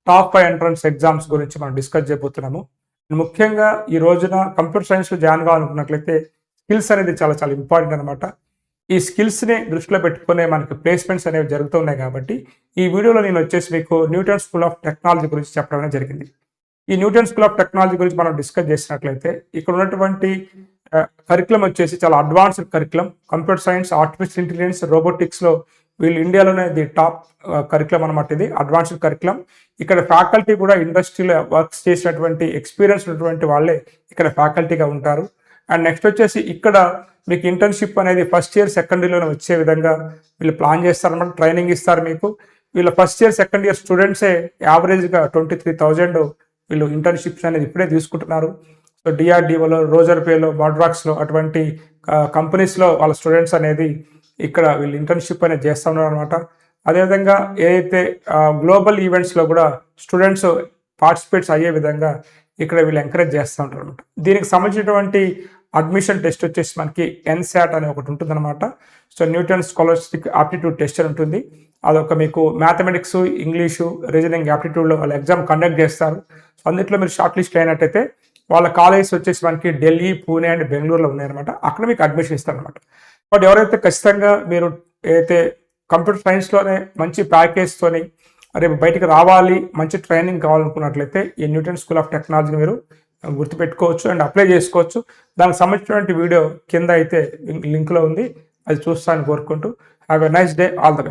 Top 5 entrance exams గురించి మనం discuss చేయబోతున్నాము. ముఖ్యంగా ఈ రోజున కంప్యూటర్ సైన్స్‌లో జాయిన్ కావాలనుకున్నట్లయితే స్కిల్స్ అనేది చాలా చాలా ఇంపార్టెంట్ అనమాట. ఈ స్కిల్స్‌ని దృష్టిలో పెట్టుకునే మనకి ప్లేస్‌మెంట్స్ అనేవి జరుగుతున్నాయి కాబట్టి, ఈ వీడియోలో నేను వచ్చేసి మీకు న్యూటన్ స్కూల్ ఆఫ్ టెక్నాలజీ గురించి చెప్పడం అనేది జరిగింది. ఈ న్యూటన్ స్కూల్ ఆఫ్ టెక్నాలజీ గురించి మనం డిస్కస్ చేసినట్లయితే ఇక్కడ ఉన్నటువంటి కరికులం వచ్చేసి చాలా advanced curriculum. Computer science, artificial intelligence, రోబోటిక్స్‌లో వీళ్ళు ఇండియాలోనే ది టాప్ కరికులం అనమాట. ఇది అడ్వాన్స్డ్ కరికులం. ఇక్కడ ఫ్యాకల్టీ కూడా ఇండస్ట్రీలో వర్క్స్ చేసినటువంటి ఎక్స్పీరియన్స్ ఉన్నటువంటి వాళ్ళే ఇక్కడ ఫ్యాకల్టీగా ఉంటారు. అండ్ నెక్స్ట్ వచ్చేసి ఇక్కడ మీకు ఇంటర్న్షిప్ అనేది ఫస్ట్ ఇయర్ సెకండ్ ఇయర్లోనే వచ్చే విధంగా వీళ్ళు ప్లాన్ చేస్తారన్నమాట. ట్రైనింగ్ ఇస్తారు మీకు. వీళ్ళ ఫస్ట్ ఇయర్ సెకండ్ ఇయర్ స్టూడెంట్సే యావరేజ్గా 23,000 వీళ్ళు ఇంటర్న్షిప్స్ అనేది ఇప్పుడే తీసుకుంటున్నారు. సో డిఆర్డిఓలో, రోజర్పేలో, బాడ్రాక్స్లో అటువంటి కంపెనీస్లో వాళ్ళ స్టూడెంట్స్ అనేది ఇక్కడ వీళ్ళు ఇంటర్న్షిప్ అనేది చేస్తూ ఉన్నారు అనమాట. అదేవిధంగా ఏదైతే గ్లోబల్ ఈవెంట్స్లో కూడా స్టూడెంట్స్ పార్టిసిపేట్స్ అయ్యే విధంగా ఇక్కడ వీళ్ళు ఎంకరేజ్ చేస్తూ ఉంటారు అనమాట. దీనికి సంబంధించినటువంటి అడ్మిషన్ టెస్ట్ వచ్చేసి మనకి ఎన్సాట్ అనే ఒకటి ఉంటుంది అనమాట. So Newton scholarship aptitude test అని ఉంటుంది. అదొక మీకు మ్యాథమెటిక్స్, ఇంగ్లీషు, రీజనింగ్ ఆప్టిట్యూడ్లో వాళ్ళ ఎగ్జామ్ కండక్ట్ చేస్తారు. సో అందులో మీరు షార్ట్ లిస్ట్ అయినట్టయితే వాళ్ళ కాలేజెస్ వచ్చేసి మనకి ఢిల్లీ, పూణే అండ్ బెంగళూరులో ఉన్నాయన్నమాట. అక్కడ మీకు అడ్మిషన్ ఇస్తారనమాట. బట్ ఎవరైతే ఖచ్చితంగా మీరు ఏదైతే కంప్యూటర్ సైన్స్లోనే మంచి ప్యాకేజ్తోని రేపు బయటికి రావాలి, మంచి ట్రైనింగ్ కావాలనుకున్నట్లయితే ఈ న్యూటన్ స్కూల్ ఆఫ్ టెక్నాలజీని మీరు గుర్తుపెట్టుకోవచ్చు అండ్ అప్లై చేసుకోవచ్చు. దానికి సంబంధించినటువంటి వీడియో కింద అయితే లింక్లో ఉంది, అది చూస్తానని కోరుకుంటూ have a nice day, all the best.